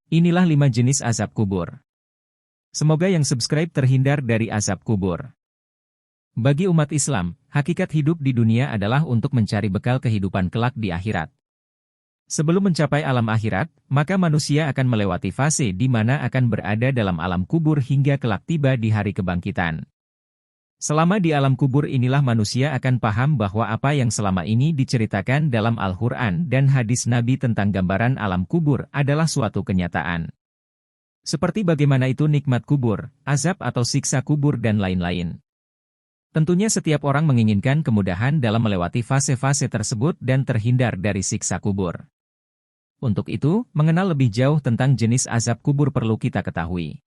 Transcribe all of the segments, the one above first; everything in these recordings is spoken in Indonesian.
Inilah 5 jenis azab kubur. Semoga yang subscribe terhindar dari azab kubur. Bagi umat Islam, hakikat hidup di dunia adalah untuk mencari bekal kehidupan kelak di akhirat. Sebelum mencapai alam akhirat, maka manusia akan melewati fase di mana akan berada dalam alam kubur hingga kelak tiba di hari kebangkitan. Selama di alam kubur inilah manusia akan paham bahwa apa yang selama ini diceritakan dalam Al-Quran dan hadis Nabi tentang gambaran alam kubur adalah suatu kenyataan. Seperti bagaimana itu nikmat kubur, azab atau siksa kubur dan lain-lain. Tentunya setiap orang menginginkan kemudahan dalam melewati fase-fase tersebut dan terhindar dari siksa kubur. Untuk itu, mengenal lebih jauh tentang jenis azab kubur perlu kita ketahui.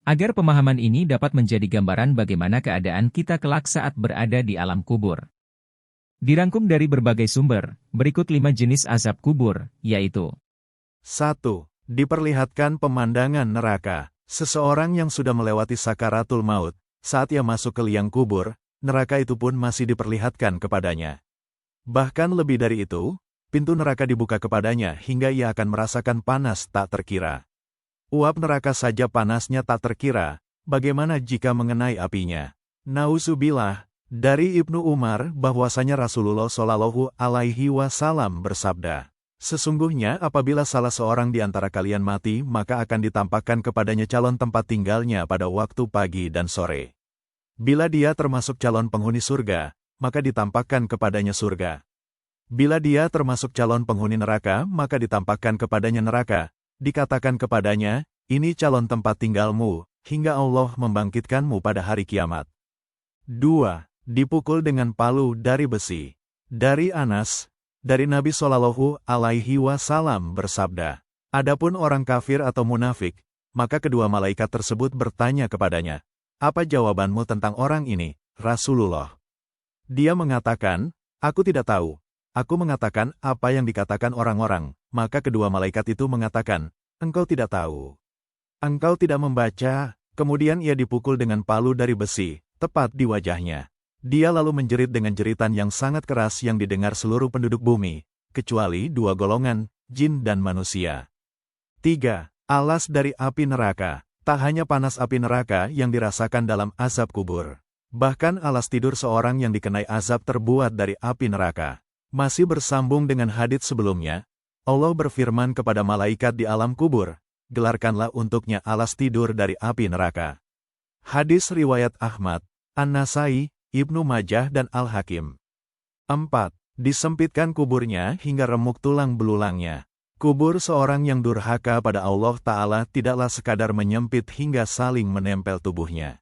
Agar pemahaman ini dapat menjadi gambaran bagaimana keadaan kita kelak saat berada di alam kubur. Dirangkum dari berbagai sumber, berikut 5 jenis azab kubur, yaitu 1. Diperlihatkan pemandangan neraka. Seseorang yang sudah melewati sakaratul maut, saat ia masuk ke liang kubur, neraka itu pun masih diperlihatkan kepadanya. Bahkan lebih dari itu, pintu neraka dibuka kepadanya hingga ia akan merasakan panas tak terkira. Uap neraka saja panasnya tak terkira, bagaimana jika mengenai apinya? Nauzubillah, dari Ibnu Umar bahwasanya Rasulullah Shallallahu Alaihi Wasallam bersabda, sesungguhnya apabila salah seorang di antara kalian mati maka akan ditampakkan kepadanya calon tempat tinggalnya pada waktu pagi dan sore. Bila dia termasuk calon penghuni surga, maka ditampakkan kepadanya surga. Bila dia termasuk calon penghuni neraka, maka ditampakkan kepadanya neraka. Dikatakan kepadanya, ini calon tempat tinggalmu, hingga Allah membangkitkanmu pada hari kiamat. 2. Dipukul dengan palu dari besi. Dari Anas, dari Nabi Shallallahu Alaihi Wasallam bersabda, adapun orang kafir atau munafik, maka kedua malaikat tersebut bertanya kepadanya, apa jawabanmu tentang orang ini, Rasulullah? Dia mengatakan, aku tidak tahu. Aku mengatakan apa yang dikatakan orang-orang, maka kedua malaikat itu mengatakan, engkau tidak tahu. Engkau tidak membaca, kemudian ia dipukul dengan palu dari besi, tepat di wajahnya. Dia lalu menjerit dengan jeritan yang sangat keras yang didengar seluruh penduduk bumi, kecuali 2 golongan, jin dan manusia. 3. Alas dari api neraka. Tak hanya panas api neraka yang dirasakan dalam azab kubur. Bahkan alas tidur seorang yang dikenai azab terbuat dari api neraka. Masih bersambung dengan hadits sebelumnya, Allah berfirman kepada malaikat di alam kubur, gelarkanlah untuknya alas tidur dari api neraka. Hadis riwayat Ahmad, An-Nasai, Ibnu Majah dan Al-Hakim. 4. Disempitkan kuburnya hingga remuk tulang belulangnya. Kubur seorang yang durhaka pada Allah Ta'ala tidaklah sekadar menyempit hingga saling menempel tubuhnya.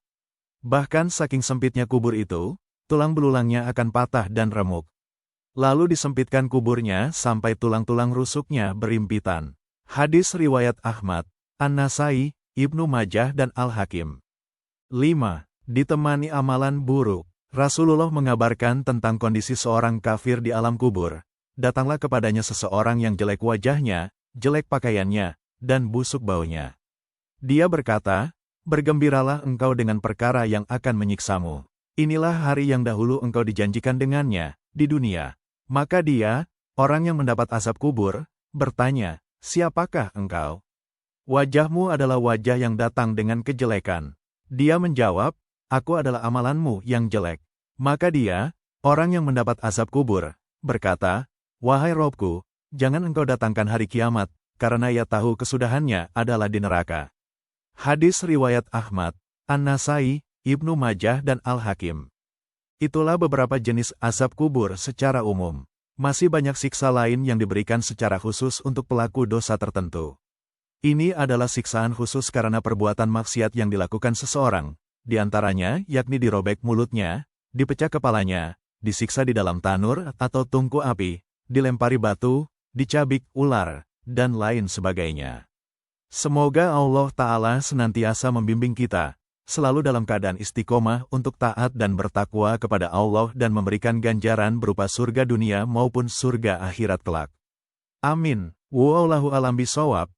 Bahkan saking sempitnya kubur itu, tulang belulangnya akan patah dan remuk. Lalu disempitkan kuburnya sampai tulang-tulang rusuknya berimpitan. Hadis riwayat Ahmad, An-Nasai, Ibnu Majah dan Al-Hakim. 5. Ditemani amalan buruk. Rasulullah mengabarkan tentang kondisi seorang kafir di alam kubur. Datanglah kepadanya seseorang yang jelek wajahnya, jelek pakaiannya, dan busuk baunya. Dia berkata, bergembiralah engkau dengan perkara yang akan menyiksamu. Inilah hari yang dahulu engkau dijanjikan dengannya, di dunia. Maka dia, orang yang mendapat azab kubur, bertanya, siapakah engkau? Wajahmu adalah wajah yang datang dengan kejelekan. Dia menjawab, aku adalah amalanmu yang jelek. Maka dia, orang yang mendapat azab kubur, berkata, wahai Robku, jangan engkau datangkan hari kiamat, karena ia tahu kesudahannya adalah di neraka. Hadis riwayat Ahmad, An-Nasai, Ibnu Majah dan Al-Hakim. Itulah beberapa jenis azab kubur secara umum. Masih banyak siksa lain yang diberikan secara khusus untuk pelaku dosa tertentu. Ini adalah siksaan khusus karena perbuatan maksiat yang dilakukan seseorang, di antaranya yakni dirobek mulutnya, dipecah kepalanya, disiksa di dalam tanur atau tungku api, dilempari batu, dicabik ular, dan lain sebagainya. Semoga Allah Ta'ala senantiasa membimbing kita, selalu dalam keadaan istiqomah untuk taat dan bertakwa kepada Allah dan memberikan ganjaran berupa surga dunia maupun surga akhirat kelak. Amin. Wallahu a'lam bishawab.